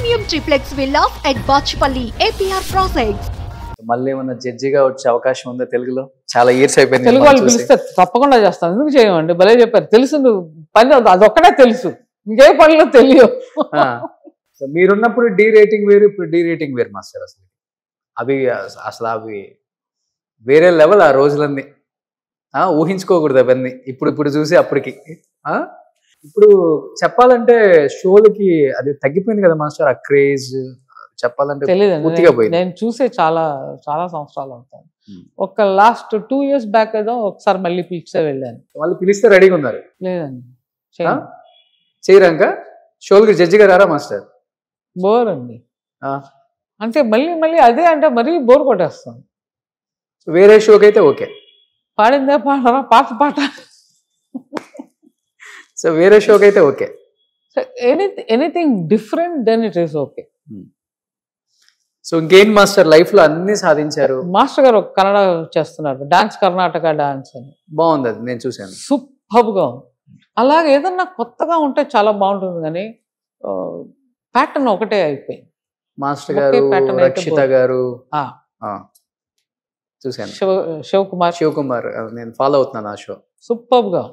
Premium triplex villas at Bachpalli, APR Projects. మళ్ళీ ఏమన్నా జడ్జిగా వచ్చే అవకాశం ఉందా తెలుగులో? చాలా ఇయర్స్ అయిపోయింది తెలుగు వాళ్ళు పిలిస్తే తప్పకుండా చేస్తాను. ఎందుకు చేయమండి? భలే చెప్పారు. తెలుసు పని అదొక్కడే తెలుసు, ఇంకే పనులు తెలియవు. మీరున్నప్పుడు డి రేటింగ్ వేరు, ఇప్పుడు డి రేటింగ్ వేరు మాస్టర్. అవి వేరే లెవెల్. ఆ రోజులన్నీ ఊహించుకోకూడదు అవన్నీ. ఇప్పుడు చూసి అప్పటికి ఇప్పుడు చెప్పాలంటే షోలకి అది తగ్గిపోయింది కదా మాస్టర్. ఆ క్రేజ్ చెప్పాలంటే పూర్తిగా పోయింది. నేను చూసే చాలా చాలా సంవత్సరాలు అవుతాను. ఒక లాస్ట్ 2 years బ్యాక్ ఏదో ఒకసారి మళ్ళీ పిలిస్తే వెళ్ళాను. వాళ్ళు పిలిస్తే రెడీగా ఉన్నారు? లేదండి, చేయరాక షోలకి జడ్జిగా రారా మాస్టర్? బోర్ అండి. అంటే మళ్ళీ అదే అంటే మరీ బోర్ కొట్టేస్తాం. వేరే షోకి అయితే ఓకే, పాడిందే పాడరా పాట. సో వేరే షోకి అయితే okay. Anything different then it is okay. So ఇంకేం మాస్టర్ లైఫ్ లో అన్ని సాధించారు. మాస్టర్ గారు కన్నడ చేస్తున్నారు, డాన్స్, కర్ణాటక డాన్స్ అని. బాగుంది, అది నేను చూశాను. సూపర్గా ఉంది. అలాగే ఏదన్నా కొత్తగా ఉంటే చాలా బాగుంటుంది, కానీ ప్యాటర్న్ ఒకటే అయిపోయింది. మాస్టర్ గారు, రక్షిత గారు చూశాను. శివకుమార్ నేను ఫాలో అవుతున్నాను ఆ షో. సూపర్గా.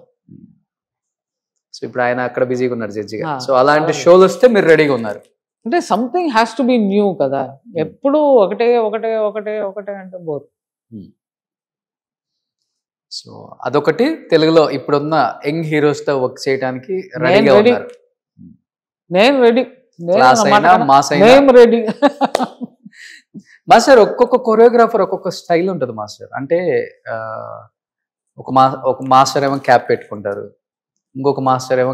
సో ఇప్పుడు ఆయన అక్కడ బిజీగా ఉన్నారు జడ్జిగా. సో అలాంటి షోలు వస్తే మీరు రెడీగా ఉన్నారు. అంటే something has to be new కదా. ఎప్పుడు ఒకటే అంటే బోర్. సో అదొకటి. తెలుగులో ఇప్పుడున్న యంగ్ హీరోస్ తో వర్క్ చేయడానికి రెడీగా ఉన్నారు. నేను రెడీ. Ready master. ఒక్కొక్క కొరియోగ్రాఫర్ ఒక్కొక్క స్టైల్ ఉంటుంది మాస్టర్. అంటే ఒక మాస్టర్ ఏమో క్యాప్ పెట్టుకుంటారు, ఇంకొక మాస్టర్ ఏమో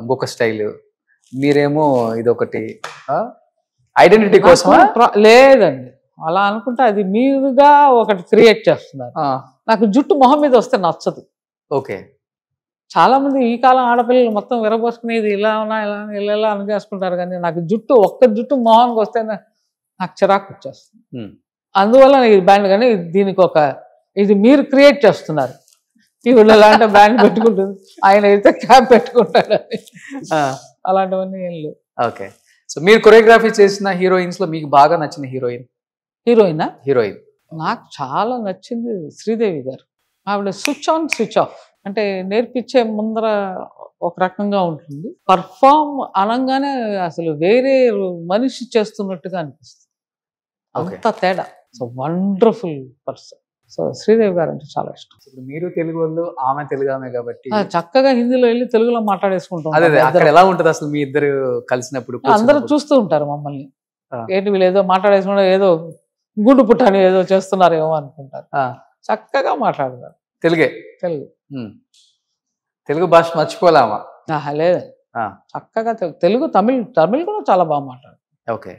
ఇంకొక స్టైల్, మీరేమో ఇదొకటి ఐడెంటిటీ కోసం. లేదండి, అలా అనుకుంటే అది మీరుగా ఒకటి క్రియేట్ చేస్తున్నారు. నాకు జుట్టు మొహం మీద వస్తే నచ్చదు. ఓకే. చాలా మంది ఈ కాలం ఆడపిల్లలు మొత్తం విరబోసుకునేది ఇలా ఇలా అనుకేసుకుంటారు, కానీ నాకు ఒక్క జుట్టు మొహానికి వస్తే నాకు చిరాకు వచ్చేస్తుంది. అందువల్ల ఇది బ్యాండ్. కానీ ఇది మీరు క్రియేట్ చేస్తున్నారు. ఈవిడ అలాంటి బ్యాండ్ పెట్టుకుంటుంది, ఆయన అయితే క్యాప్ పెట్టుకుంటాడు. అలాంటివన్నీ ఏం లేవు. ఓకే. సో మీరు కొరియోగ్రఫీ చేసిన హీరోయిన్స్ లో మీకు బాగా నచ్చిన హీరోయిన్ నాకు చాలా నచ్చింది శ్రీదేవి గారు. ఆవిడ స్విచ్ ఆన్ స్విచ్ ఆఫ్. అంటే నేర్పించే ముందర ఒక రకంగా ఉంటుంది, పర్ఫామ్ అనగానే అసలు వేరే మనిషి చేస్తున్నట్టుగా అనిపిస్తుంది. అంత తేడా. So wonderful person. So Sridevi గారు అంటే చాలా ఇష్టం. ఇప్పుడు మీరు తెలుగు వాళ్ళు, ఆమె తెలుగు ఆమె కాబట్టి చక్కగా హిందీలో వెళ్ళి తెలుగులో మాట్లాడేసుకుంటాం. అక్కడ ఎలా ఉంటుంది అసలు మీ ఇద్దరు కలిసినప్పుడు? అందరూ చూస్తూ ఉంటారు మమ్మల్ని, ఏంటి వీళ్ళు ఏదో మాట్లాడేసుకుంటే ఏదో గుండు పుట్టాని ఏదో చేస్తున్నారేమో అనుకుంటారు. చక్కగా మాట్లాడతారు. తెలుగు భాష మర్చిపోలేమా? లేదు, చక్కగా తెలుగు, తమిళ్ కూడా చాలా బాగా మాట్లాడు. ఓకే.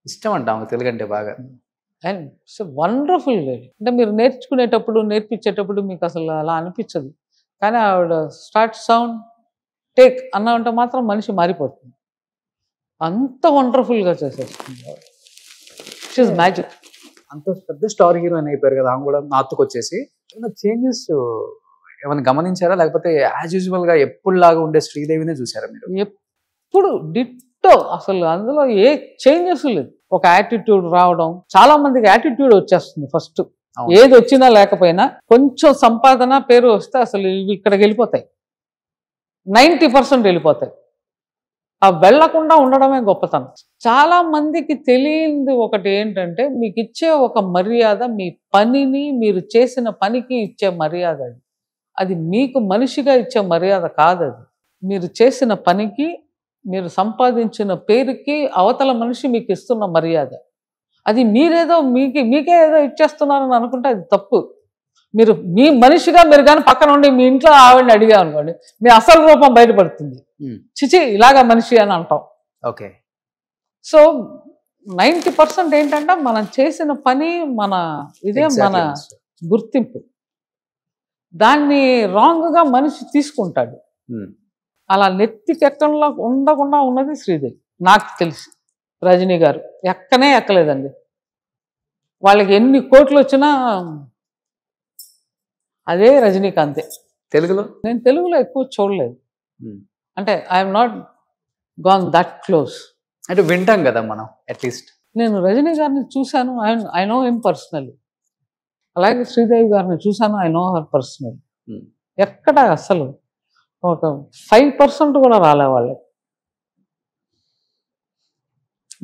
ఇష్టం అంట ఆమె తెలుగు అంటే బాగా. And it's wonderful lady. అంటే మీరు నేర్పించేటప్పుడు మీకు అసలు అలా అనిపించదు, కానీ ఆవిడ స్టార్ట్ సౌండ్ టేక్ అన్నామంటే మాత్రం మనిషి మారిపోతుంది. అంత వండర్ఫుల్గా చేసేస్తుంది. It's magic. అంత పెద్ద స్టార్ హీరోయిన్ అయిపోయారు కదా ఆమె కూడా. నార్త్కి వచ్చేసి ఏమైనా చేంజెస్ ఏమైనా గమనించారా, లేకపోతే యాజ్ యూజువల్ గా ఎప్పుడులాగా ఉండే శ్రీదేవినే చూసారా మీరు? ఎప్పుడు డిట్టో. అసలు అందులో ఏ చేంజెస్ లేదు. ఒక యాటిట్యూడ్ రావడం. చాలా మందికి యాటిట్యూడ్ వచ్చేస్తుంది ఫస్ట్. ఏది వచ్చినా లేకపోయినా కొంచెం సంపాదన పేరు వస్తే అసలు ఇవి ఇక్కడికి వెళ్ళిపోతాయి. 90% వెళ్ళిపోతాయి. ఆ వెళ్లకుండా ఉండడమే గొప్పతనం. చాలా మందికి తెలియంది ఒకటి ఏంటంటే, మీకు ఇచ్చే ఒక మర్యాద, మీ పనిని, మీరు చేసిన పనికి ఇచ్చే మర్యాద. అది మీకు మనిషిగా ఇచ్చే మర్యాద కాదు. అది మీరు చేసిన పనికి, మీరు సంపాదించిన పేరుకి అవతల మనిషి మీకు ఇస్తున్న మర్యాద. అది మీరేదో మీకే ఏదో ఇచ్చేస్తున్నారని అనుకుంటే అది తప్పు. మీరు మీ మనిషిగా మీరు కానీ పక్కన ఉండి మీ ఇంట్లో ఆవిడని అడిగా అనుకోండి, మీ అసలు రూపం బయటపడుతుంది. చిచి ఇలాగా మనిషి అని అంటాం. ఓకే. సో 90% ఏంటంటే మనం చేసిన పని, మన గుర్తింపు. దాన్ని రాంగ్గా మనిషి తీసుకుంటాడు. అలా నెత్తికెక్కడంలో ఉండకుండా ఉన్నది శ్రీదేవి నాకు తెలిసి. రజనీ గారు ఎక్కలేదండి. వాళ్ళకి ఎన్ని కోట్లు వచ్చినా అదే రజనీకాంతే. తెలుగులో నేను తెలుగులో ఎక్కువ చూడలేదు. అంటే I'm not gone that close. అంటే వింటాం కదా మనం అట్లీస్ట్. నేను రజనీ గారిని చూశాను, ఐ నో హిమ్ పర్సనలీ. అలాగే శ్రీదేవి గారిని చూశాను, ఐ నో హర్ పర్సనలీ. ఎక్కడ అసలు ఒక 5% కూడా రాలే వాళ్ళకి.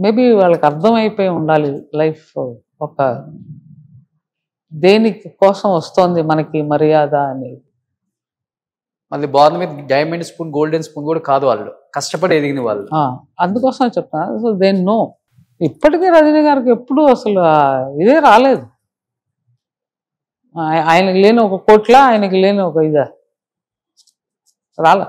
మేబీ వాళ్ళకి అర్థమైపోయి ఉండాలి లైఫ్ ఒక దేనికి కోసం వస్తోంది మనకి మర్యాద అని. మళ్ళీ బాల్ మీద డైమండ్ స్పూన్ గోల్డెన్ స్పూన్ కూడా కాదు, వాళ్ళు కష్టపడి ఎదిగిన వాళ్ళు. అందుకోసం చెప్తున్నా. So they know. ఇప్పటికీ రజనీ గారికి ఎప్పుడు అసలు ఇదే రాలేదు. ఆయనకి లేని ఒక కోట్ల, ఆయనకి లేని ఒక ఇదా రాలే.